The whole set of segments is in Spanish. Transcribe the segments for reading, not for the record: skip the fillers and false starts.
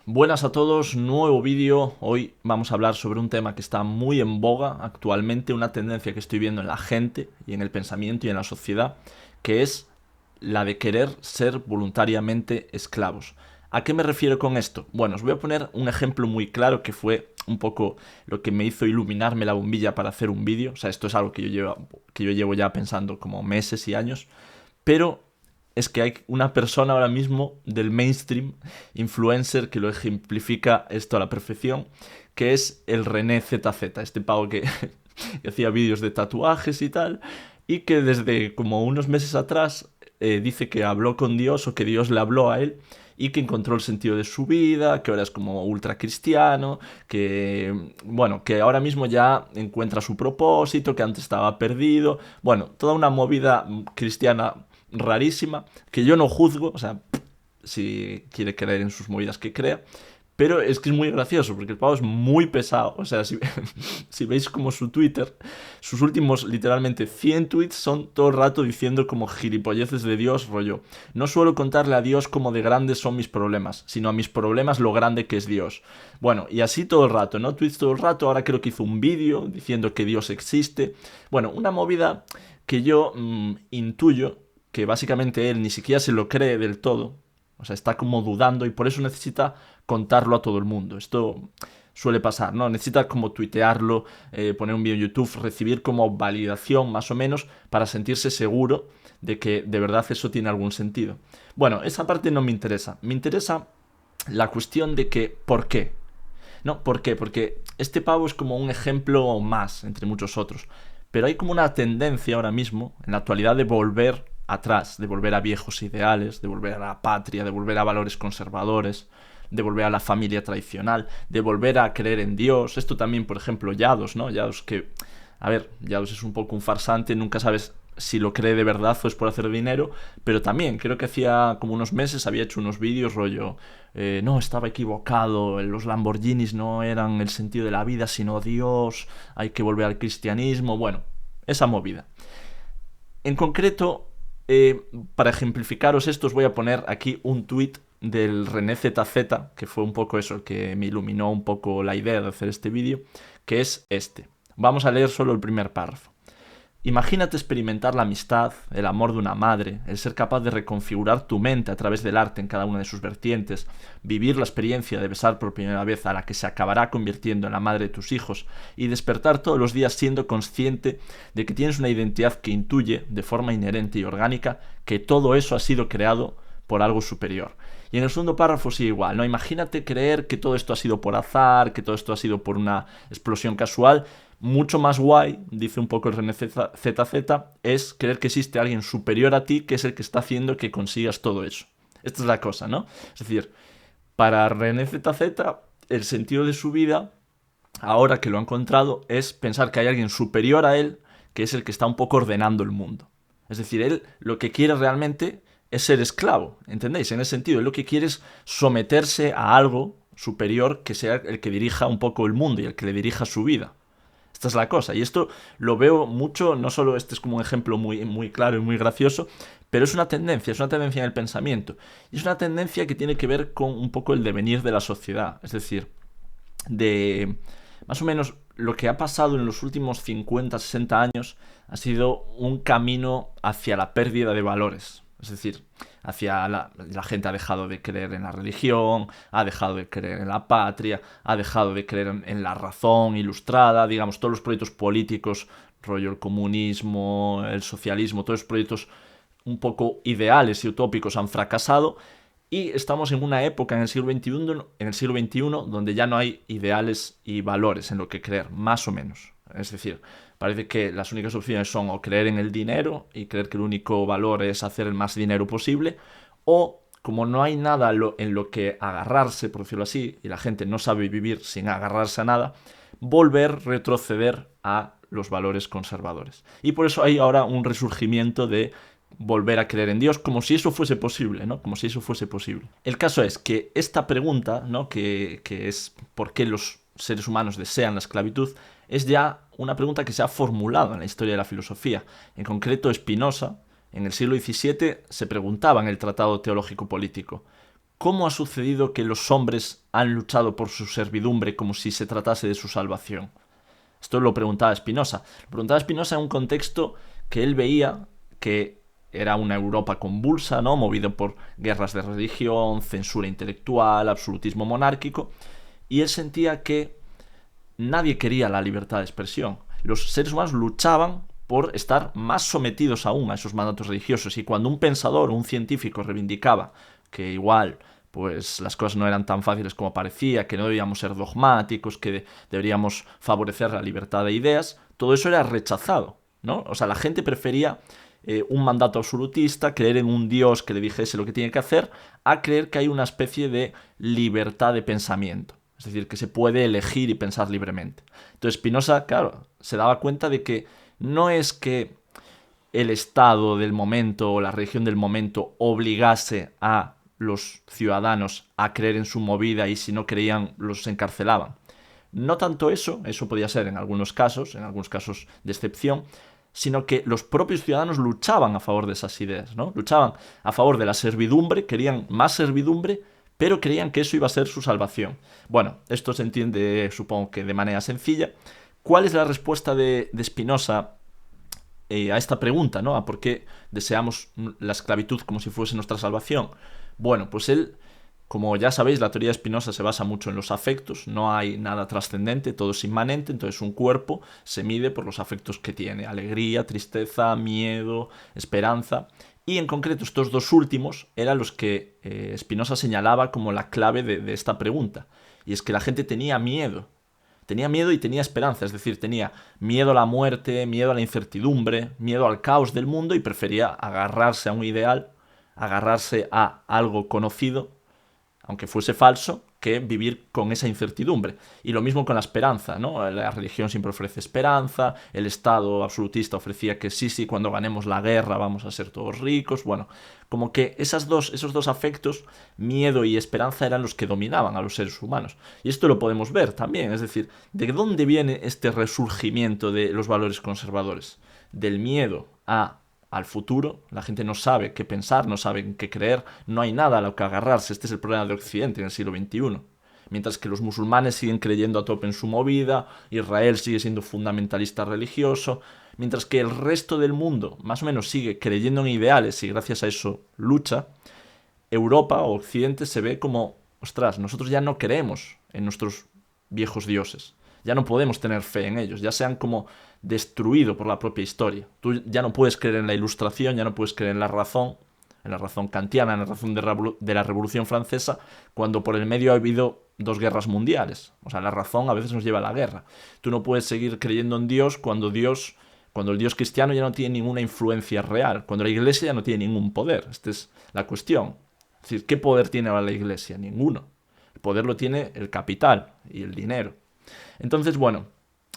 Buenas a todos, nuevo vídeo. Hoy vamos a hablar sobre un tema que está muy en boga actualmente, una tendencia que estoy viendo en la gente y en el pensamiento y en la sociedad, que es la de querer ser voluntariamente esclavos. ¿A qué me refiero con esto? Bueno, os voy a poner un ejemplo muy claro que fue un poco lo que me hizo iluminarme la bombilla para hacer un vídeo. O sea, esto es algo que yo llevo ya pensando como meses y años, pero es que hay una persona ahora mismo del mainstream influencer que lo ejemplifica esto a la perfección, que es el René ZZ, este pavo que hacía vídeos de tatuajes y tal, y que desde como unos meses atrás dice que habló con Dios o que Dios le habló a él y que encontró el sentido de su vida, que ahora es como ultra cristiano, que bueno, que ahora mismo ya encuentra su propósito, que antes estaba perdido, bueno, toda una movida cristiana rarísima, que yo no juzgo, o sea, si quiere creer en sus movidas que crea, pero es que es muy gracioso, porque el pavo es muy pesado, o sea, si veis como su Twitter, sus últimos literalmente 100 tweets son todo el rato diciendo como gilipolleces de Dios, rollo. No suelo contarle a Dios cómo de grandes son mis problemas, sino a mis problemas lo grande que es Dios. Bueno, y así todo el rato, ¿no? Tweets todo el rato, ahora creo que hizo un vídeo diciendo que Dios existe. Bueno, una movida que yo intuyo que básicamente él ni siquiera se lo cree del todo, o sea, está como dudando y por eso necesita contarlo a todo el mundo. Esto suele pasar, ¿no? Necesita como tuitearlo, poner un vídeo en YouTube, recibir como validación más o menos para sentirse seguro de que de verdad eso tiene algún sentido. Bueno, esa parte no me interesa. Me interesa la cuestión de que, ¿por qué? ¿No? ¿Por qué? Porque este pavo es como un ejemplo más, entre muchos otros. Pero hay como una tendencia ahora mismo, en la actualidad, de volver atrás, de volver a viejos ideales, de volver a la patria, de volver a valores conservadores, de volver a la familia tradicional, de volver a creer en Dios. Esto también, por ejemplo, Yados, ¿no? Yados que, a ver, Yados es un poco un farsante, nunca sabes si lo cree de verdad o es por hacer dinero, pero también creo que hacía como unos meses había hecho unos vídeos rollo, no, estaba equivocado, los Lamborghinis no eran el sentido de la vida, sino Dios, hay que volver al cristianismo, bueno, esa movida. En concreto, para ejemplificaros esto, os voy a poner aquí un tuit del René ZZ, que fue un poco eso, el que me iluminó un poco la idea de hacer este vídeo, que es este. Vamos a leer solo el primer párrafo. Imagínate experimentar la amistad, el amor de una madre, el ser capaz de reconfigurar tu mente a través del arte en cada una de sus vertientes, vivir la experiencia de besar por primera vez a la que se acabará convirtiendo en la madre de tus hijos y despertar todos los días siendo consciente de que tienes una identidad que intuye, de forma inherente y orgánica, que todo eso ha sido creado por algo superior. Y en el segundo párrafo sí igual, ¿no? Imagínate creer que todo esto ha sido por azar, que todo esto ha sido por una explosión casual. Mucho más guay, dice un poco el René ZZ, es creer que existe alguien superior a ti que es el que está haciendo que consigas todo eso. Esta es la cosa, ¿no? Es decir, para René ZZ, el sentido de su vida, ahora que lo ha encontrado, es pensar que hay alguien superior a él que es el que está un poco ordenando el mundo. Es decir, él lo que quiere realmente es ser esclavo, ¿entendéis? En ese sentido, él lo que quiere es someterse a algo superior que sea el que dirija un poco el mundo y el que le dirija su vida. Esta es la cosa. Y esto lo veo mucho, no solo este es como un ejemplo muy, muy claro y muy gracioso, pero es una tendencia en el pensamiento. Y es una tendencia que tiene que ver con un poco el devenir de la sociedad. Es decir, de más o menos lo que ha pasado en los últimos 50, 60 años ha sido un camino hacia la pérdida de valores. Es decir, hacia la gente ha dejado de creer en la religión, ha dejado de creer en la patria, ha dejado de creer en la razón ilustrada, digamos, todos los proyectos políticos, rollo el comunismo, el socialismo, todos los proyectos un poco ideales y utópicos han fracasado y estamos en una época en el siglo XXI donde ya no hay ideales y valores en lo que creer, más o menos. Es decir, parece que las únicas opciones son o creer en el dinero y creer que el único valor es hacer el más dinero posible, o como no hay nada en lo que agarrarse, por decirlo así, y la gente no sabe vivir sin agarrarse a nada, retroceder a los valores conservadores. Y por eso hay ahora un resurgimiento de volver a creer en Dios, como si eso fuese posible, ¿no? Como si eso fuese posible. El caso es que esta pregunta, ¿no? Que es ¿por qué los seres humanos desean la esclavitud? Es ya una pregunta que se ha formulado en la historia de la filosofía. En concreto, Spinoza, en el siglo XVII, se preguntaba en el Tratado Teológico Político: ¿cómo ha sucedido que los hombres han luchado por su servidumbre como si se tratase de su salvación? Esto lo preguntaba Spinoza. Lo preguntaba Spinoza en un contexto que él veía que era una Europa convulsa, ¿no? Movido por guerras de religión, censura intelectual, absolutismo monárquico, y él sentía que nadie quería la libertad de expresión. Los seres humanos luchaban por estar más sometidos aún a esos mandatos religiosos, y cuando un pensador o un científico reivindicaba que igual pues las cosas no eran tan fáciles como parecía, que no debíamos ser dogmáticos, que deberíamos favorecer la libertad de ideas, todo eso era rechazado, ¿no? O sea, la gente prefería un mandato absolutista, creer en un Dios que le dijese lo que tiene que hacer, a creer que hay una especie de libertad de pensamiento. Es decir, que se puede elegir y pensar libremente. Entonces Spinoza, claro, se daba cuenta de que no es que el Estado del momento o la religión del momento obligase a los ciudadanos a creer en su movida y si no creían los encarcelaban. No tanto eso podía ser en algunos casos de excepción, sino que los propios ciudadanos luchaban a favor de esas ideas, ¿no? Luchaban a favor de la servidumbre, querían más servidumbre, pero creían que eso iba a ser su salvación. Bueno, esto se entiende, supongo que de manera sencilla. ¿Cuál es la respuesta de Spinoza a esta pregunta, ¿no? A por qué deseamos la esclavitud como si fuese nuestra salvación? Bueno, pues él, como ya sabéis, la teoría de Spinoza se basa mucho en los afectos, no hay nada trascendente, todo es inmanente, entonces un cuerpo se mide por los afectos que tiene, alegría, tristeza, miedo, esperanza, y en concreto estos dos últimos eran los que Spinoza señalaba como la clave de esta pregunta, y es que la gente tenía miedo y tenía esperanza, es decir, tenía miedo a la muerte, miedo a la incertidumbre, miedo al caos del mundo y prefería agarrarse a un ideal, agarrarse a algo conocido, aunque fuese falso, que vivir con esa incertidumbre. Y lo mismo con la esperanza, ¿no? La religión siempre ofrece esperanza, el Estado absolutista ofrecía que sí, cuando ganemos la guerra vamos a ser todos ricos. Bueno, como que esos dos afectos, miedo y esperanza, eran los que dominaban a los seres humanos. Y esto lo podemos ver también, es decir, ¿de dónde viene este resurgimiento de los valores conservadores? Del miedo al futuro. La gente no sabe qué pensar, no sabe en qué creer, no hay nada a lo que agarrarse. Este es el problema de Occidente en el siglo XXI. Mientras que los musulmanes siguen creyendo a tope en su movida, Israel sigue siendo fundamentalista religioso, mientras que el resto del mundo más o menos sigue creyendo en ideales y gracias a eso lucha, Europa o Occidente se ve como, ostras, nosotros ya no creemos en nuestros viejos dioses. Ya no podemos tener fe en ellos, ya se han como destruido por la propia historia. Tú ya no puedes creer en la Ilustración, ya no puedes creer en la razón kantiana, en la razón de la Revolución Francesa, cuando por el medio ha habido dos guerras mundiales. O sea, la razón a veces nos lleva a la guerra. Tú no puedes seguir creyendo en Dios cuando el Dios cristiano ya no tiene ninguna influencia real, cuando la Iglesia ya no tiene ningún poder. Esta es la cuestión. Es decir, ¿qué poder tiene ahora la Iglesia? Ninguno. El poder lo tiene el capital y el dinero. Entonces, bueno,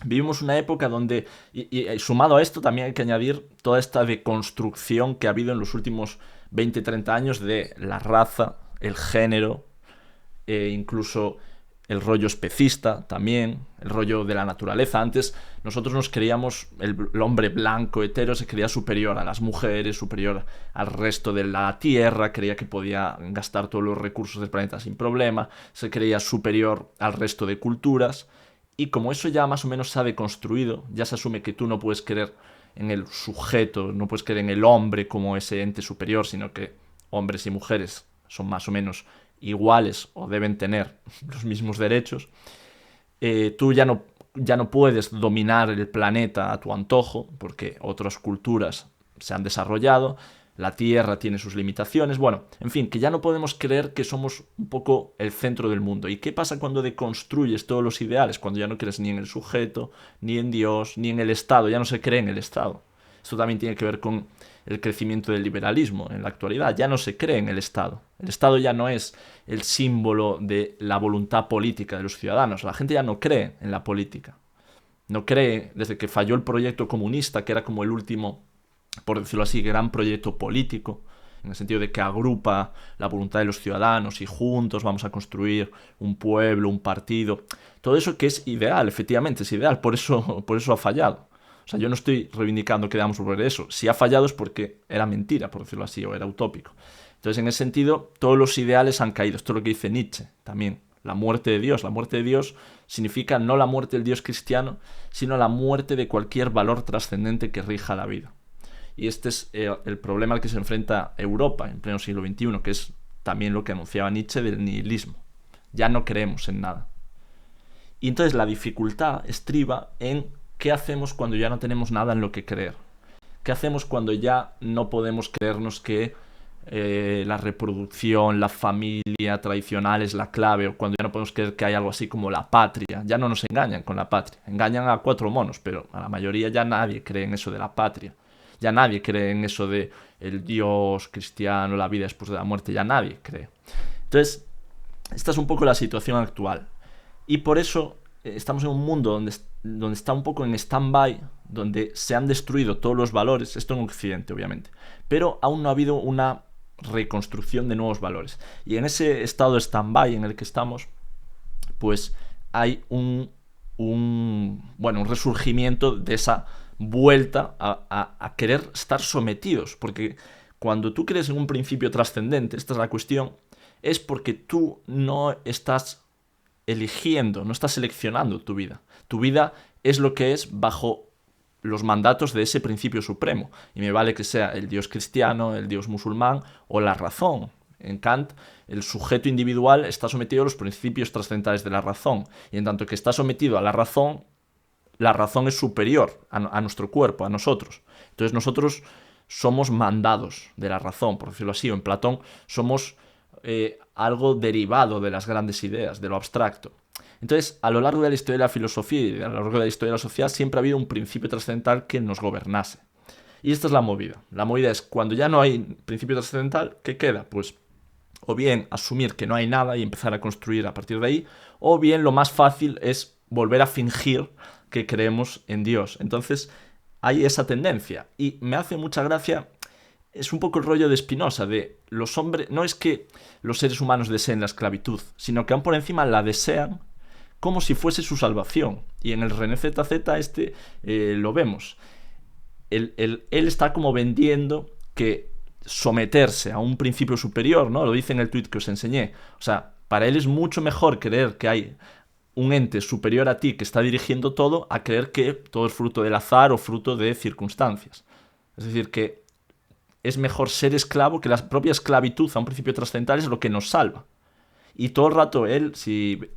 vivimos una época donde, y sumado a esto también hay que añadir toda esta deconstrucción que ha habido en los últimos 20-30 años de la raza, el género, incluso el rollo especista también, el rollo de la naturaleza. Antes nosotros nos creíamos, el hombre blanco hetero se creía superior a las mujeres, superior al resto de la Tierra, creía que podía gastar todos los recursos del planeta sin problema, se creía superior al resto de culturas. Y como eso ya más o menos se ha deconstruido, ya se asume que tú no puedes creer en el sujeto, no puedes creer en el hombre como ese ente superior, sino que hombres y mujeres son más o menos iguales o deben tener los mismos derechos. Tú ya no puedes dominar el planeta a tu antojo, porque otras culturas se han desarrollado, la Tierra tiene sus limitaciones, bueno, en fin, que ya no podemos creer que somos un poco el centro del mundo. ¿Y qué pasa cuando deconstruyes todos los ideales? Cuando ya no crees ni en el sujeto, ni en Dios, ni en el Estado, ya no se cree en el Estado. Esto también tiene que ver con el crecimiento del liberalismo en la actualidad. Ya no se cree en el Estado. El Estado ya no es el símbolo de la voluntad política de los ciudadanos. La gente ya no cree en la política. No cree, desde que falló el proyecto comunista, que era como el último, por decirlo así, gran proyecto político, en el sentido de que agrupa la voluntad de los ciudadanos y juntos vamos a construir un pueblo, un partido. Todo eso que es ideal, efectivamente, es ideal, por eso ha fallado. O sea, yo no estoy reivindicando que debamos volver a eso. Si ha fallado es porque era mentira, por decirlo así, o era utópico. Entonces, en ese sentido, todos los ideales han caído. Esto es lo que dice Nietzsche también. La muerte de Dios. La muerte de Dios significa no la muerte del Dios cristiano, sino la muerte de cualquier valor trascendente que rija la vida. Y este es el problema al que se enfrenta Europa en pleno siglo XXI, que es también lo que anunciaba Nietzsche del nihilismo. Ya no creemos en nada. Y entonces la dificultad estriba en qué hacemos cuando ya no tenemos nada en lo que creer. ¿Qué hacemos cuando ya no podemos creernos que la reproducción, la familia tradicional es la clave, o cuando ya no podemos creer que hay algo así como la patria? Ya no nos engañan con la patria. Engañan a 4 monos, pero a la mayoría ya nadie cree en eso de la patria. Ya nadie cree en eso de el Dios cristiano, la vida después de la muerte. Ya nadie cree. Entonces, esta es un poco la situación actual. Y por eso estamos en un mundo donde está un poco en stand-by, donde se han destruido todos los valores, esto en Occidente obviamente, pero aún no ha habido una reconstrucción de nuevos valores. Y en ese estado de stand-by en el que estamos, pues hay un resurgimiento de esa vuelta a querer estar sometidos, porque cuando tú crees en un principio trascendente, esta es la cuestión, es porque tú no estás eligiendo, no estás seleccionando tu vida. Tu vida es lo que es bajo los mandatos de ese principio supremo. Y me vale que sea el Dios cristiano, el Dios musulmán o la razón. En Kant, el sujeto individual está sometido a los principios trascendentales de la razón. Y en tanto que está sometido a la razón es superior a nuestro cuerpo, a nosotros. Entonces nosotros somos mandados de la razón, por decirlo así. O en Platón somos algo derivado de las grandes ideas, de lo abstracto. Entonces, a lo largo de la historia de la filosofía y a lo largo de la historia de la sociedad siempre ha habido un principio trascendental que nos gobernase. Y esta es la movida. La movida es cuando ya no hay principio trascendental, ¿qué queda? Pues o bien asumir que no hay nada y empezar a construir a partir de ahí, o bien lo más fácil es volver a fingir que creemos en Dios. Entonces, hay esa tendencia. Y me hace mucha gracia. Es un poco el rollo de Spinoza, de los hombres, no es que los seres humanos deseen la esclavitud, sino que aún por encima la desean como si fuese su salvación. Y en el René ZZ lo vemos. Él está como vendiendo que someterse a un principio superior, ¿no? Lo dice en el tuit que os enseñé. O sea, para él es mucho mejor creer que hay un ente superior a ti que está dirigiendo todo, a creer que todo es fruto del azar o fruto de circunstancias. Es decir, que es mejor ser esclavo, que la propia esclavitud a un principio trascendental es lo que nos salva. Y todo el rato estoy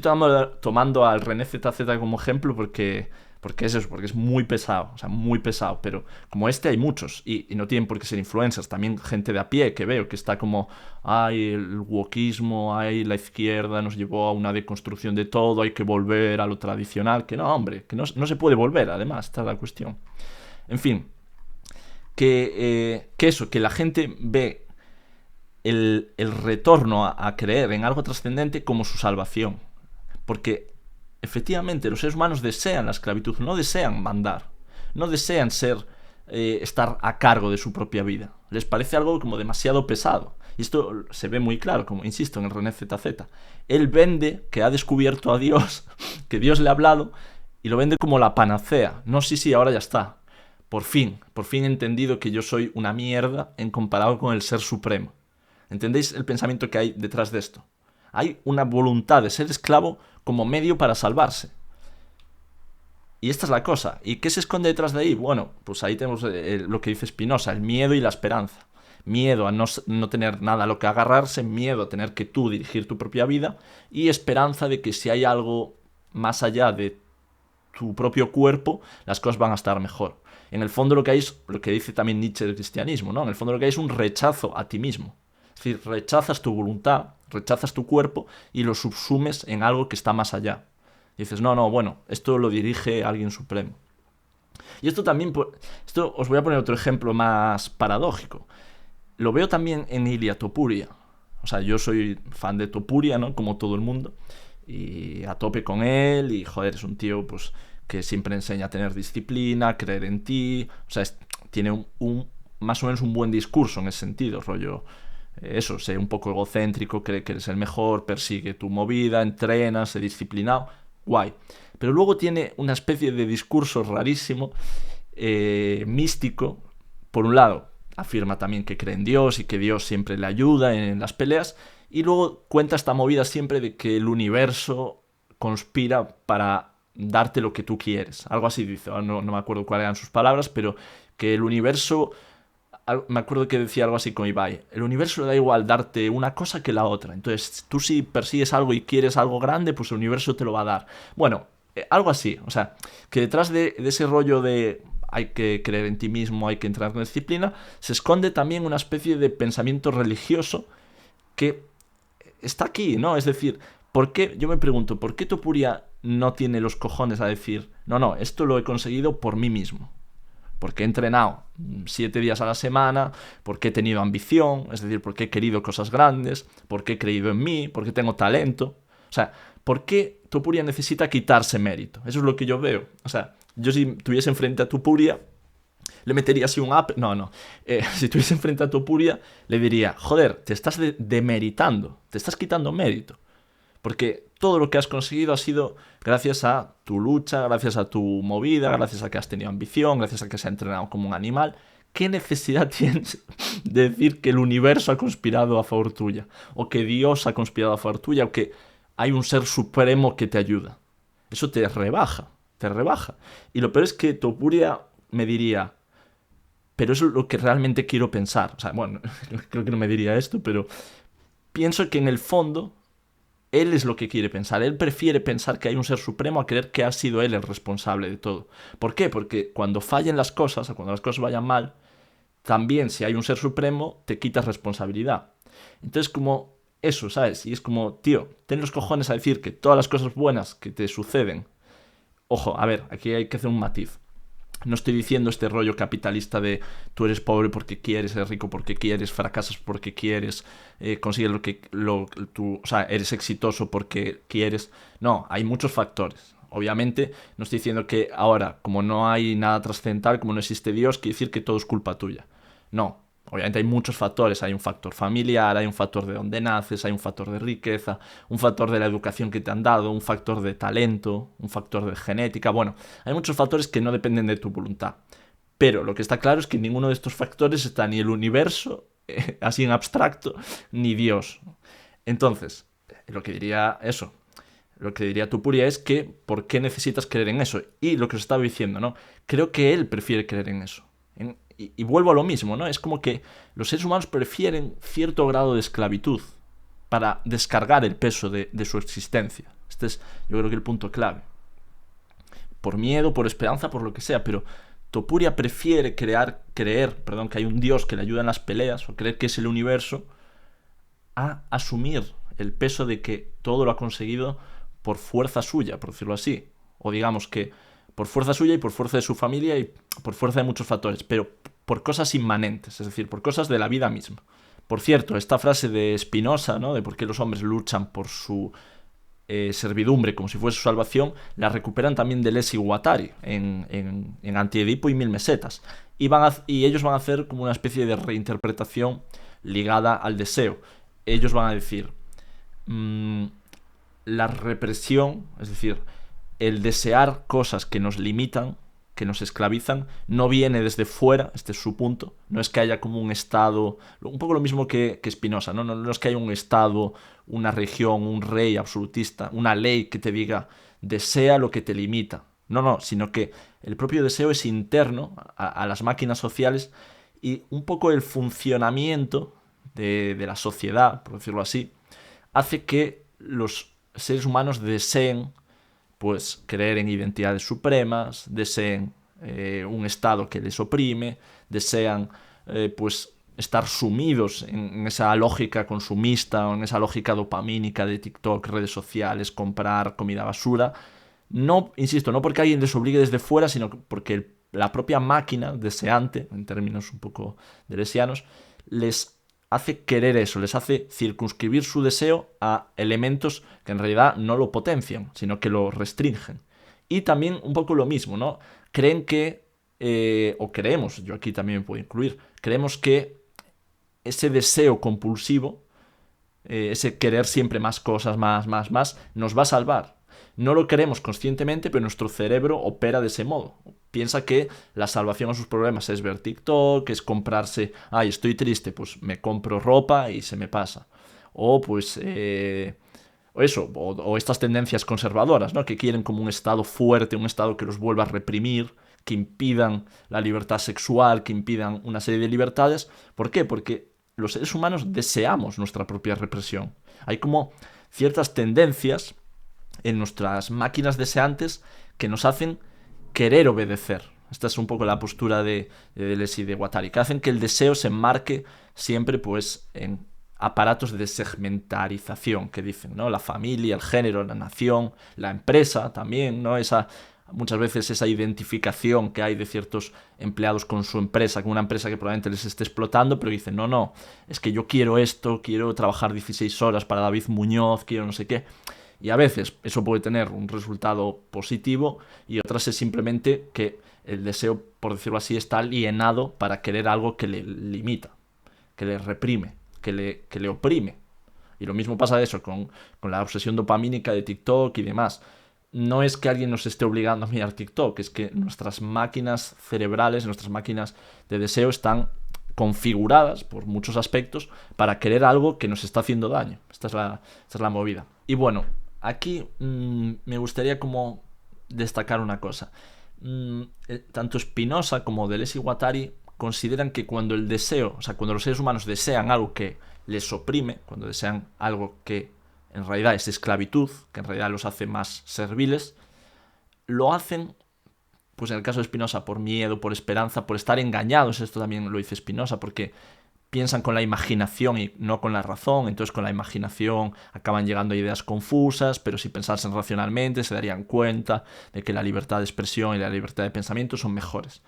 tomando al René ZZ como ejemplo porque es eso, porque es muy pesado, o sea, muy pesado. Pero como hay muchos, y no tienen por qué ser influencers, también gente de a pie que veo que está como, el wokismo, la izquierda nos llevó a una deconstrucción de todo, hay que volver a lo tradicional. Que no, hombre, que no se puede volver, además, esta es la cuestión. En fin, que la gente ve el retorno a creer en algo trascendente como su salvación. Porque efectivamente los seres humanos desean la esclavitud, no desean mandar, no desean estar a cargo de su propia vida. Les parece algo como demasiado pesado. Y esto se ve muy claro, como insisto, en el René ZZ. Él vende que ha descubierto a Dios, que Dios le ha hablado, y lo vende como la panacea. No, sí, ahora ya está. Por fin he entendido que yo soy una mierda en comparado con el Ser Supremo. ¿Entendéis el pensamiento que hay detrás de esto? Hay una voluntad de ser esclavo como medio para salvarse. Y esta es la cosa. ¿Y qué se esconde detrás de ahí? Bueno, pues ahí tenemos lo que dice Spinoza, el miedo y la esperanza. Miedo a no tener nada a lo que agarrarse, miedo a tener que tú dirigir tu propia vida, y esperanza de que si hay algo más allá de tu propio cuerpo, las cosas van a estar mejor. En el fondo lo que hay es lo que dice también Nietzsche del cristianismo, ¿no? En el fondo lo que hay es un rechazo a ti mismo. Es decir, rechazas tu voluntad, rechazas tu cuerpo y lo subsumes en algo que está más allá. Y dices, bueno, esto lo dirige alguien supremo. Y esto también, os voy a poner otro ejemplo más paradójico. Lo veo también en Ilia Topuria. O sea, yo soy fan de Topuria, ¿no? Como todo el mundo. Y a tope con él. Y, joder, es un tío, pues, que siempre enseña a tener disciplina, creer en ti. O sea, tiene más o menos un buen discurso en ese sentido, rollo. Eso, sé un poco egocéntrico, cree que eres el mejor, persigue tu movida, entrena, sé disciplinado, guay. Pero luego tiene una especie de discurso rarísimo, místico. Por un lado, afirma también que cree en Dios y que Dios siempre le ayuda en las peleas, y luego cuenta esta movida siempre de que el universo conspira para darte lo que tú quieres. Algo así dice, no me acuerdo cuáles eran sus palabras, pero que el universo, me acuerdo que decía algo así como Ibai, el universo le da igual darte una cosa que la otra. Entonces, tú si persigues algo y quieres algo grande, pues el universo te lo va a dar. Bueno, algo así. O sea, que detrás de ese rollo de hay que creer en ti mismo, hay que entrar con disciplina, se esconde también una especie de pensamiento religioso que está aquí, ¿no? Es decir, ¿por qué? Yo me pregunto, ¿por qué Topuria no tiene los cojones a decir, no, esto lo he conseguido por mí mismo? Porque he entrenado 7 días a la semana, porque he tenido ambición, es decir, porque he querido cosas grandes, porque he creído en mí, porque tengo talento. O sea, ¿por qué Topuria necesita quitarse mérito? Eso es lo que yo veo. O sea, yo si tuviese enfrente a Topuria, le metería así un up. No. Si estuviese enfrente a Topuria, le diría, joder, te estás demeritando, te estás quitando mérito. Porque todo lo que has conseguido ha sido gracias a tu lucha, gracias a tu movida, gracias a que has tenido ambición, gracias a que se ha entrenado como un animal. ¿Qué necesidad tienes de decir que el universo ha conspirado a favor tuya? O que Dios ha conspirado a favor tuya, o que hay un ser supremo que te ayuda? Eso te rebaja, te rebaja. Y lo peor es que Topuria me diría, pero eso es lo que realmente quiero pensar. O sea, bueno, creo que no me diría esto, pero pienso que en el fondo él es lo que quiere pensar. Él prefiere pensar que hay un ser supremo a creer que ha sido él el responsable de todo. ¿Por qué? Porque cuando fallen las cosas, o cuando las cosas vayan mal, también si hay un ser supremo, te quitas responsabilidad. Entonces, como eso, ¿sabes? Y es como, tío, ten los cojones a decir que todas las cosas buenas que te suceden... Ojo, a ver, aquí hay que hacer un matiz. No estoy diciendo este rollo capitalista de tú eres pobre porque quieres, eres rico porque quieres, fracasas porque quieres, consigues o sea, eres exitoso porque quieres. No, hay muchos factores. Obviamente, no estoy diciendo que ahora, como no hay nada trascendental, como no existe Dios, quiere decir que todo es culpa tuya. No, obviamente hay muchos factores. Hay un factor familiar, hay un factor de dónde naces, hay un factor de riqueza, un factor de la educación que te han dado, un factor de talento, un factor de genética. Bueno, hay muchos factores que no dependen de tu voluntad. Pero lo que está claro es que ninguno de estos factores está ni el universo, así en abstracto, ni Dios. Entonces, lo que diría Topuria es que ¿por qué necesitas creer en eso? Y lo que os estaba diciendo, ¿no? Creo que él prefiere creer en eso. Y vuelvo a lo mismo, ¿no? Es como que los seres humanos prefieren cierto grado de esclavitud para descargar el peso de su existencia. Este es, yo creo que el punto clave. Por miedo, por esperanza, por lo que sea, pero Topuria prefiere creer, que hay un Dios que le ayuda en las peleas, o creer que es el universo, a asumir el peso de que todo lo ha conseguido por fuerza suya, por decirlo así. O digamos que por fuerza suya y por fuerza de su familia y por fuerza de muchos factores, pero por cosas inmanentes, es decir, por cosas de la vida misma. Por cierto, esta frase de Spinoza, ¿no?, de por qué los hombres luchan por su servidumbre como si fuese su salvación, la recuperan también de Deleuze y Guattari en Antiedipo y 1000 mesetas. Y ellos van a hacer como una especie de reinterpretación ligada al deseo. Ellos van a decir, la represión, es decir, el desear cosas que nos limitan, que nos esclavizan, no viene desde fuera, este es su punto. No es que haya como un estado, un poco lo mismo que Spinoza, ¿no? No es que haya un estado, una región, un rey absolutista, una ley que te diga desea lo que te limita. No, sino que el propio deseo es interno a las máquinas sociales y un poco el funcionamiento de la sociedad, por decirlo así, hace que los seres humanos deseen pues creer en identidades supremas, deseen un estado que les oprime, desean pues estar sumidos en esa lógica consumista o en esa lógica dopamínica de TikTok, redes sociales, comprar comida basura. No, insisto, no porque alguien les obligue desde fuera, sino porque la propia máquina deseante, en términos un poco deleuzianos, les hace querer eso, les hace circunscribir su deseo a elementos que en realidad no lo potencian, sino que lo restringen. Y también un poco lo mismo, ¿no? Creen que, o creemos, yo aquí también me puedo incluir, creemos que ese deseo compulsivo, ese querer siempre más cosas, más, nos va a salvar. No lo queremos conscientemente, pero nuestro cerebro opera de ese modo. Piensa que la salvación a sus problemas es ver TikTok, es comprarse, ay, estoy triste, pues me compro ropa y se me pasa. O pues, o estas tendencias conservadoras, ¿no? Que quieren como un Estado fuerte, un Estado que los vuelva a reprimir, que impidan la libertad sexual, que impidan una serie de libertades. ¿Por qué? Porque los seres humanos deseamos nuestra propia represión. Hay como ciertas tendencias en nuestras máquinas deseantes que nos hacen querer obedecer. Esta es un poco la postura de Deleuze y de Guattari, que hacen que el deseo se enmarque siempre pues en aparatos de segmentarización que dicen, ¿no? La familia, el género, la nación, la empresa también, ¿no? Muchas veces esa identificación que hay de ciertos empleados con su empresa, con una empresa que probablemente les esté explotando, pero dicen, no, es que yo quiero esto, quiero trabajar 16 horas para David Muñoz, quiero no sé qué. Y a veces eso puede tener un resultado positivo y otras es simplemente que el deseo, por decirlo así, está alienado para querer algo que le limita, que le reprime, que le oprime. Y lo mismo pasa eso con la obsesión dopamínica de TikTok y demás. No es que alguien nos esté obligando a mirar TikTok, es que nuestras máquinas cerebrales, nuestras máquinas de deseo están configuradas por muchos aspectos para querer algo que nos está haciendo daño. Esta es la movida. Y bueno, aquí me gustaría como destacar una cosa. Tanto Spinoza como Deleuze y Guattari consideran que cuando el deseo, o sea, cuando los seres humanos desean algo que les oprime, cuando desean algo que en realidad es esclavitud, que en realidad los hace más serviles, lo hacen, pues en el caso de Spinoza, por miedo, por esperanza, por estar engañados. Esto también lo dice Spinoza, porque piensan con la imaginación y no con la razón, entonces con la imaginación acaban llegando a ideas confusas, pero si pensasen racionalmente se darían cuenta de que la libertad de expresión y la libertad de pensamiento son mejores.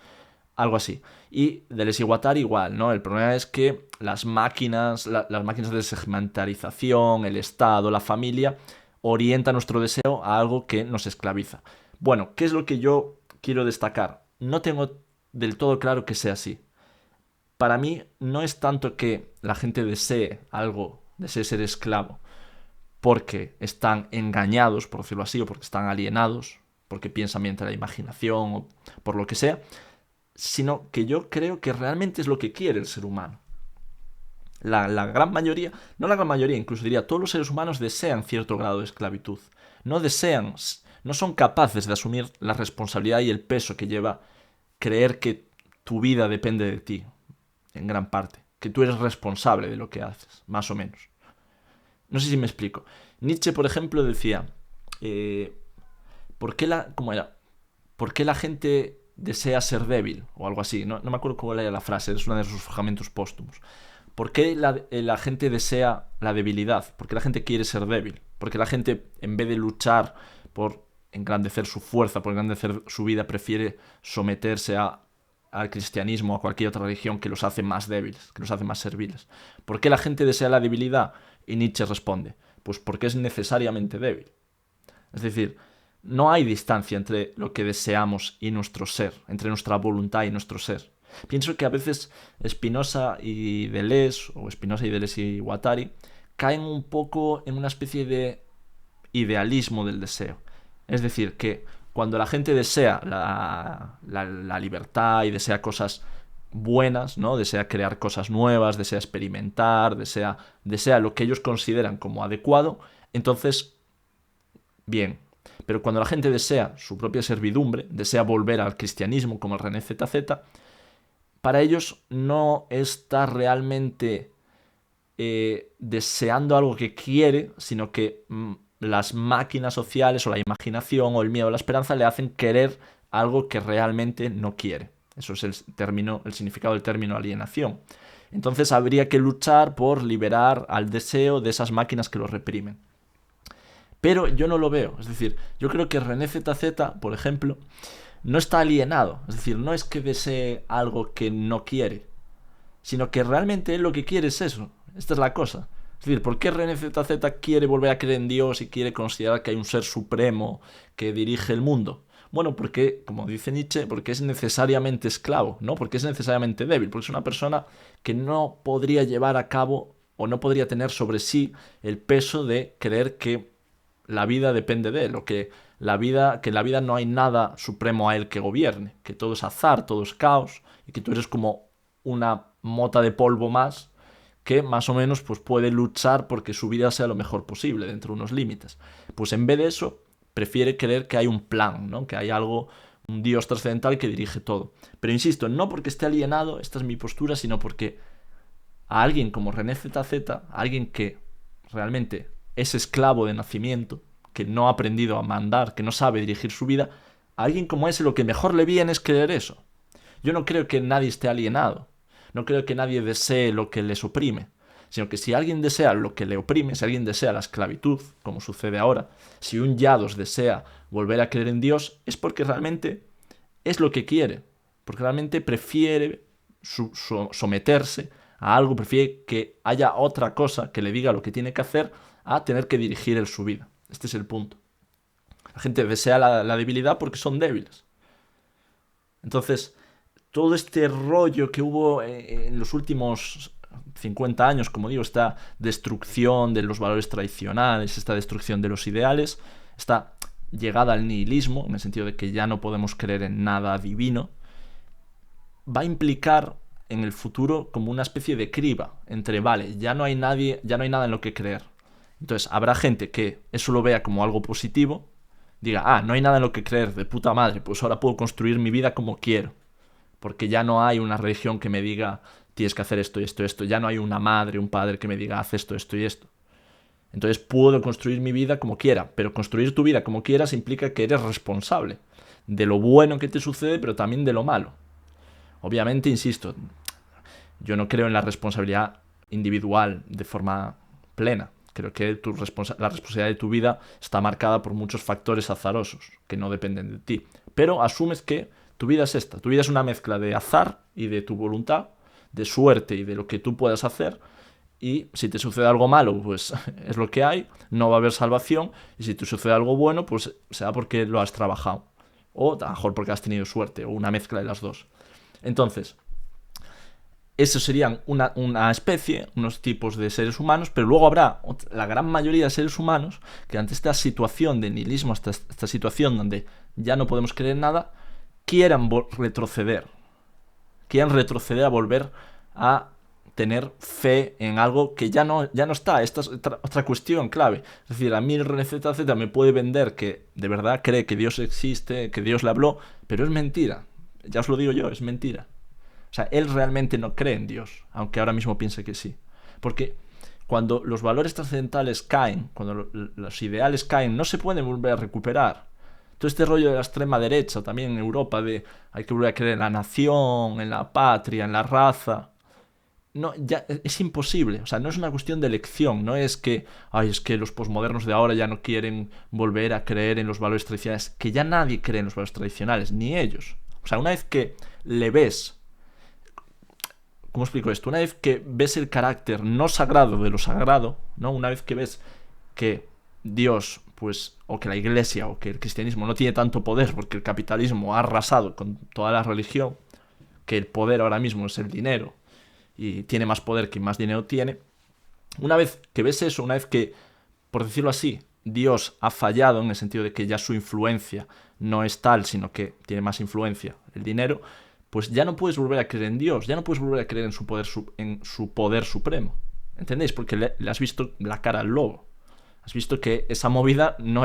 Algo así. Y Deleuze y Guattari igual, ¿no? El problema es que las máquinas de segmentarización, el Estado, la familia, orientan nuestro deseo a algo que nos esclaviza. Bueno, ¿qué es lo que yo quiero destacar? No tengo del todo claro que sea así. Para mí no es tanto que la gente desee algo, desee ser esclavo, porque están engañados, por decirlo así, o porque están alienados, porque piensan mediante la imaginación o por lo que sea, sino que yo creo que realmente es lo que quiere el ser humano. La gran mayoría, no la gran mayoría, incluso diría, todos los seres humanos desean cierto grado de esclavitud. No son capaces de asumir la responsabilidad y el peso que lleva creer que tu vida depende de ti, en gran parte. Que tú eres responsable de lo que haces, más o menos. No sé si me explico. Nietzsche, por ejemplo, decía, ¿por qué la gente desea ser débil? O algo así, no me acuerdo cómo era la frase, es uno de sus fragmentos póstumos. ¿Por qué la gente desea la debilidad? ¿Por qué la gente quiere ser débil? ¿Por qué la gente, en vez de luchar por engrandecer su fuerza, por engrandecer su vida, prefiere someterse al cristianismo o a cualquier otra religión que los hace más débiles, que los hace más serviles? ¿Por qué la gente desea la debilidad? Y Nietzsche responde, pues porque es necesariamente débil. Es decir, no hay distancia entre lo que deseamos y nuestro ser, entre nuestra voluntad y nuestro ser. Pienso que a veces Spinoza y Deleuze, o Spinoza y Deleuze y Guattari, caen un poco en una especie de idealismo del deseo. Es decir, que cuando la gente desea la libertad y desea cosas buenas, ¿no? Desea crear cosas nuevas, desea experimentar, desea lo que ellos consideran como adecuado, entonces, bien. Pero cuando la gente desea su propia servidumbre, desea volver al cristianismo como el René ZZ, para ellos no está realmente deseando algo que quiere, sino que las máquinas sociales o la imaginación o el miedo o la esperanza le hacen querer algo que realmente no quiere. Eso es el significado del término alienación. Entonces habría que luchar por liberar al deseo de esas máquinas que lo reprimen. Pero yo no lo veo. Es decir, yo creo que René ZZ, por ejemplo, no está alienado. Es decir, no es que desee algo que no quiere, sino que realmente él lo que quiere es eso. Esta es la cosa. Es decir, ¿por qué René ZZ quiere volver a creer en Dios y quiere considerar que hay un ser supremo que dirige el mundo? Bueno, porque, como dice Nietzsche, porque es necesariamente esclavo, ¿no? Porque es necesariamente débil, porque es una persona que no podría llevar a cabo o no podría tener sobre sí el peso de creer que la vida depende de él, o que en la vida no hay nada supremo a él que gobierne, que todo es azar, todo es caos, y que tú eres como una mota de polvo más que más o menos pues puede luchar porque su vida sea lo mejor posible dentro de unos límites. Pues en vez de eso, prefiere creer que hay un plan, ¿no? Que hay algo, un Dios trascendental que dirige todo. Pero insisto, no porque esté alienado, esta es mi postura, sino porque a alguien como René ZZ, a alguien que realmente es esclavo de nacimiento, que no ha aprendido a mandar, que no sabe dirigir su vida, a alguien como ese lo que mejor le viene es creer eso. Yo no creo que nadie esté alienado, no creo que nadie desee lo que les oprime, sino que si alguien desea lo que le oprime, si alguien desea la esclavitud, como sucede ahora, si un Yados desea volver a creer en Dios, es porque realmente es lo que quiere, porque realmente prefiere someterse a algo, prefiere que haya otra cosa que le diga lo que tiene que hacer a tener que dirigir él su vida. Este es el punto. La gente desea la debilidad porque son débiles. Entonces, todo este rollo que hubo en los últimos 50 años, como digo, esta destrucción de los valores tradicionales, esta destrucción de los ideales, esta llegada al nihilismo, en el sentido de que ya no podemos creer en nada divino, va a implicar en el futuro como una especie de criba entre, vale, ya no hay nadie, ya no hay nada en lo que creer. Entonces, habrá gente que eso lo vea como algo positivo, diga, no hay nada en lo que creer, de puta madre, pues ahora puedo construir mi vida como quiero. Porque ya no hay una religión que me diga tienes que hacer esto y esto y esto. Ya no hay una madre, un padre que me diga haz esto, esto y esto. Entonces puedo construir mi vida como quiera. Pero construir tu vida como quieras implica que eres responsable de lo bueno que te sucede, pero también de lo malo. Obviamente, insisto, yo no creo en la responsabilidad individual de forma plena. Creo que la responsabilidad de tu vida está marcada por muchos factores azarosos que no dependen de ti. Pero asumes que tu vida es esta. Tu vida es una mezcla de azar y de tu voluntad, de suerte y de lo que tú puedas hacer. Y si te sucede algo malo, pues es lo que hay, no va a haber salvación. Y si te sucede algo bueno, pues será porque lo has trabajado. O a lo mejor porque has tenido suerte, o una mezcla de las dos. Entonces, esos serían una especie, unos tipos de seres humanos, pero luego habrá la gran mayoría de seres humanos que ante esta situación de nihilismo, esta situación donde ya no podemos creer en nada, quieran retroceder a volver a tener fe en algo que ya no está. Esta es otra cuestión clave. Es decir, a mí el René ZZ me puede vender que de verdad cree que Dios existe, que Dios le habló, pero es mentira. Ya os lo digo yo, es mentira. O sea, él realmente no cree en Dios, aunque ahora mismo piense que sí. Porque cuando los valores trascendentales caen, cuando los ideales caen, no se pueden volver a recuperar. Todo este rollo de la extrema derecha, también en Europa, de hay que volver a creer en la nación, en la patria, en la raza. No, ya es imposible. O sea, no es una cuestión de elección. No es que, es que los posmodernos de ahora ya no quieren volver a creer en los valores tradicionales. Que ya nadie cree en los valores tradicionales, ni ellos. O sea, una vez que le ves... ¿Cómo explico esto? Una vez que ves el carácter no sagrado de lo sagrado, ¿no? Una vez que ves que Dios, pues, o que la Iglesia, o que el cristianismo no tiene tanto poder porque el capitalismo ha arrasado con toda la religión, que el poder ahora mismo es el dinero, y tiene más poder quien más dinero tiene. Una vez que ves eso, una vez que, por decirlo así, Dios ha fallado en el sentido de que ya su influencia no es tal, sino que tiene más influencia el dinero, pues ya no puedes volver a creer en Dios, ya no puedes volver a creer en su poder supremo. ¿Entendéis? Porque le has visto la cara al lobo. Has visto que esa movida no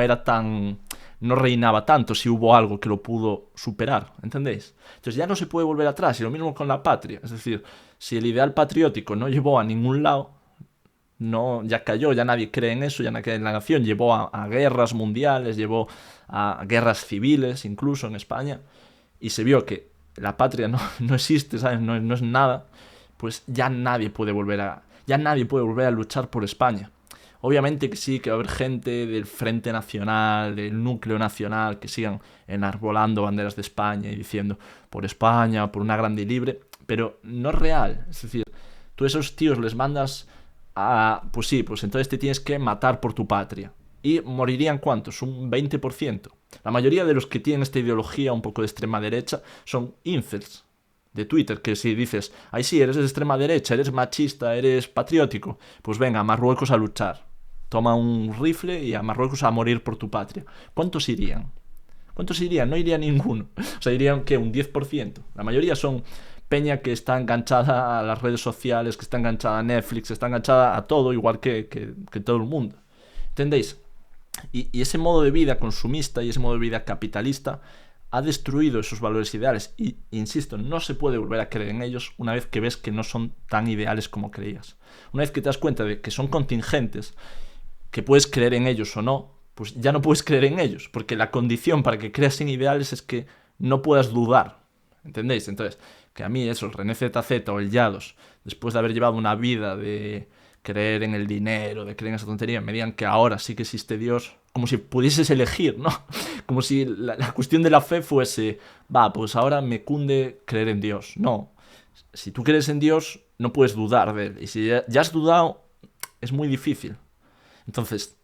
reinaba tanto si hubo algo que lo pudo superar, ¿entendéis? Entonces ya no se puede volver atrás, y lo mismo con la patria. Es decir, si el ideal patriótico no llevó a ningún lado, ya cayó, ya nadie cree en eso, ya nadie cree en la nación, llevó a guerras mundiales, llevó a guerras civiles, incluso en España, y se vio que la patria no existe, ¿sabes? No es nada, pues ya nadie puede volver a luchar por España. Obviamente que sí, que va a haber gente del Frente Nacional, del Núcleo Nacional, que sigan enarbolando banderas de España y diciendo por España, por una grande y libre, pero no es real. Es decir, tú a esos tíos les mandas pues sí, pues entonces te tienes que matar por tu patria. ¿Y morirían cuántos? Un 20%. La mayoría de los que tienen esta ideología un poco de extrema derecha son incels de Twitter, que si dices, sí, eres de extrema derecha, eres machista, eres patriótico, pues venga, Marruecos a luchar. toma un rifle y a Marruecos a morir por tu patria. ¿Cuántos irían? ¿Cuántos irían? No iría ninguno. O sea, irían, ¿qué? Un 10%. La mayoría son peña que está enganchada a las redes sociales, que está enganchada a Netflix, está enganchada a todo, igual que todo el mundo. ¿Entendéis? Y ese modo de vida consumista y ese modo de vida capitalista ha destruido esos valores ideales. Y, insisto, no se puede volver a creer en ellos una vez que ves que no son tan ideales como creías. Una vez que te das cuenta de que son contingentes, que puedes creer en ellos o no, pues ya no puedes creer en ellos, porque la condición para que creas en ideales es que no puedas dudar, ¿entendéis? Entonces, que a mí eso, el René ZZ o el Yados, después de haber llevado una vida de creer en el dinero, de creer en esa tontería, me digan que ahora sí que existe Dios, como si pudieses elegir, ¿no? Como si la cuestión de la fe fuese, pues ahora me cunde creer en Dios. No, si tú crees en Dios, no puedes dudar de él, y si ya has dudado, es muy difícil. Entonces,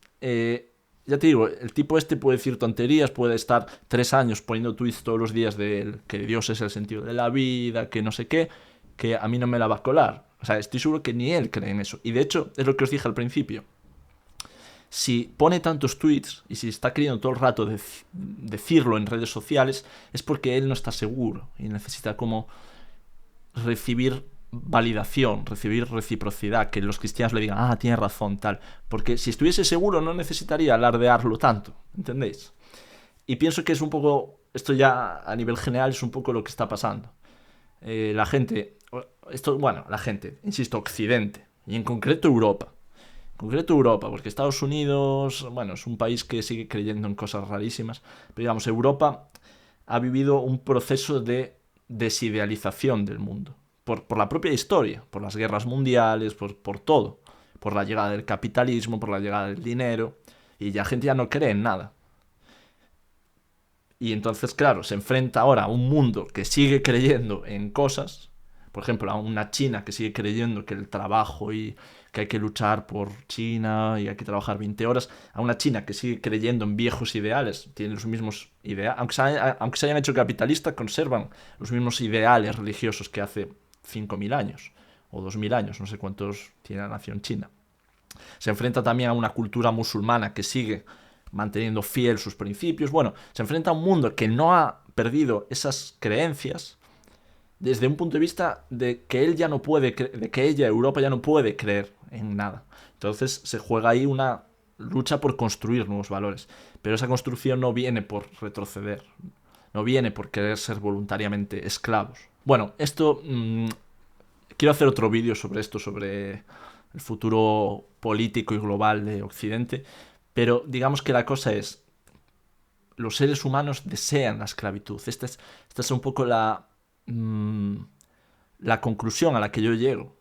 ya te digo, el tipo este puede decir tonterías, puede estar 3 años poniendo tweets todos los días de que Dios es el sentido de la vida, que no sé qué, que a mí no me la va a colar. O sea, estoy seguro que ni él cree en eso. Y de hecho, es lo que os dije al principio. Si pone tantos tweets y si está queriendo todo el rato decirlo en redes sociales, es porque él no está seguro y necesita como recibir validación, recibir reciprocidad, que los cristianos le digan, tienes razón, tal. Porque si estuviese seguro no necesitaría alardearlo tanto, ¿entendéis? Y pienso que es un poco, esto ya a nivel general es un poco lo que está pasando. La gente, insisto, Occidente, y en concreto Europa. Porque Estados Unidos, es un país que sigue creyendo en cosas rarísimas, pero digamos, Europa ha vivido un proceso de desidealización del mundo. Por la propia historia, por las guerras mundiales, por todo. Por la llegada del capitalismo, por la llegada del dinero. Y ya la gente ya no cree en nada. Y entonces, claro, se enfrenta ahora a un mundo que sigue creyendo en cosas. Por ejemplo, a una China que sigue creyendo que el trabajo y que hay que luchar por China y hay que trabajar 20 horas. A una China que sigue creyendo en viejos ideales. Tiene los mismos ideales. Aunque se hayan hecho capitalistas, conservan los mismos ideales religiosos que hace 5.000 años o 2.000 años, no sé cuántos tiene la nación china. Se enfrenta también a una cultura musulmana que sigue manteniendo fiel sus principios. Se enfrenta a un mundo que no ha perdido esas creencias desde un punto de vista de que él ya no puede, de que ella, Europa, ya no puede creer en nada. Entonces se juega ahí una lucha por construir nuevos valores. Pero esa construcción no viene por retroceder, no viene por querer ser voluntariamente esclavos. Esto... quiero hacer otro vídeo sobre esto, sobre el futuro político y global de Occidente, pero digamos que la cosa es, los seres humanos desean la esclavitud. Esta es un poco la conclusión a la que yo llego.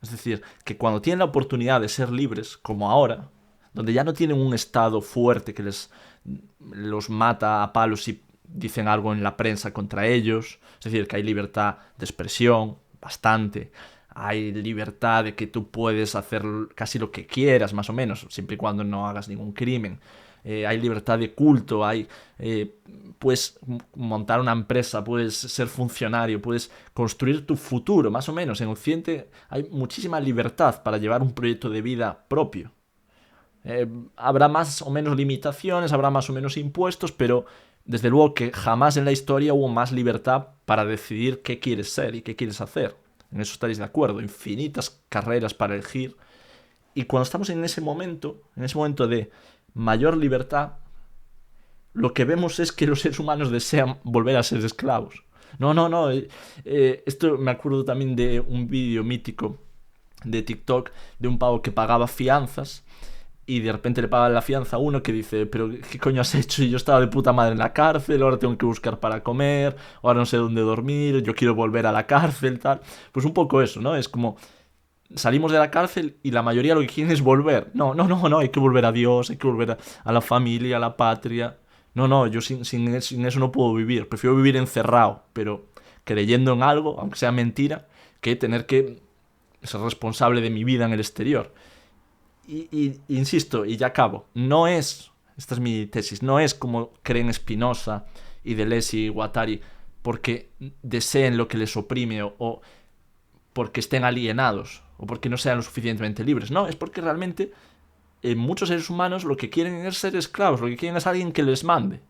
Es decir, que cuando tienen la oportunidad de ser libres, como ahora, donde ya no tienen un Estado fuerte que los mata a palos y dicen algo en la prensa contra ellos, es decir, que hay libertad de expresión, bastante, hay libertad de que tú puedes hacer casi lo que quieras, más o menos, siempre y cuando no hagas ningún crimen. Hay libertad de culto, puedes montar una empresa, puedes ser funcionario, puedes construir tu futuro, más o menos. En Occidente hay muchísima libertad para llevar un proyecto de vida propio. Habrá más o menos limitaciones, habrá más o menos impuestos, pero desde luego que jamás en la historia hubo más libertad para decidir qué quieres ser y qué quieres hacer. En eso estaréis de acuerdo. Infinitas carreras para elegir. Y cuando estamos en ese momento de mayor libertad, lo que vemos es que los seres humanos desean volver a ser esclavos. No. Esto me acuerdo también de un vídeo mítico de TikTok de un pavo que pagaba fianzas y de repente le pagan la fianza a uno que dice, pero ¿qué coño has hecho? Y yo estaba de puta madre en la cárcel, ahora tengo que buscar para comer, ahora no sé dónde dormir, yo quiero volver a la cárcel, tal. Pues un poco eso, ¿no? Es como, salimos de la cárcel y la mayoría lo que quieren es volver. No, hay que volver a Dios, hay que volver a la familia, a la patria. No, yo sin eso no puedo vivir. Prefiero vivir encerrado, pero creyendo en algo, aunque sea mentira, que tener que ser responsable de mi vida en el exterior. Y insisto, y ya acabo, esta es mi tesis, no es como creen Spinoza y Deleuze y Guattari porque deseen lo que les oprime o porque estén alienados o porque no sean lo suficientemente libres. No, es porque realmente muchos seres humanos lo que quieren es ser esclavos, lo que quieren es alguien que les mande.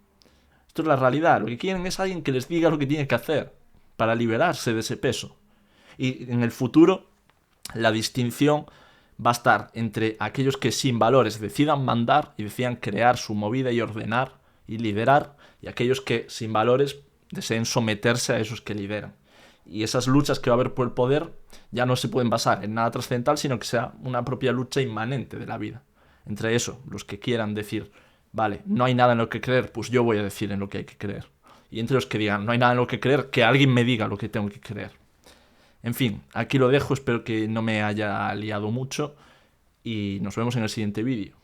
Esto es la realidad, lo que quieren es alguien que les diga lo que tienen que hacer para liberarse de ese peso. Y en el futuro la distinción va a estar entre aquellos que sin valores decidan mandar y decidan crear su movida y ordenar y liderar, y aquellos que sin valores deseen someterse a esos que lideran. Y esas luchas que va a haber por el poder ya no se pueden basar en nada trascendental, sino que sea una propia lucha inmanente de la vida. Entre eso, los que quieran decir, vale, no hay nada en lo que creer, pues yo voy a decir en lo que hay que creer. Y entre los que digan, no hay nada en lo que creer, que alguien me diga lo que tengo que creer. En fin, aquí lo dejo, espero que no me haya liado mucho y nos vemos en el siguiente vídeo.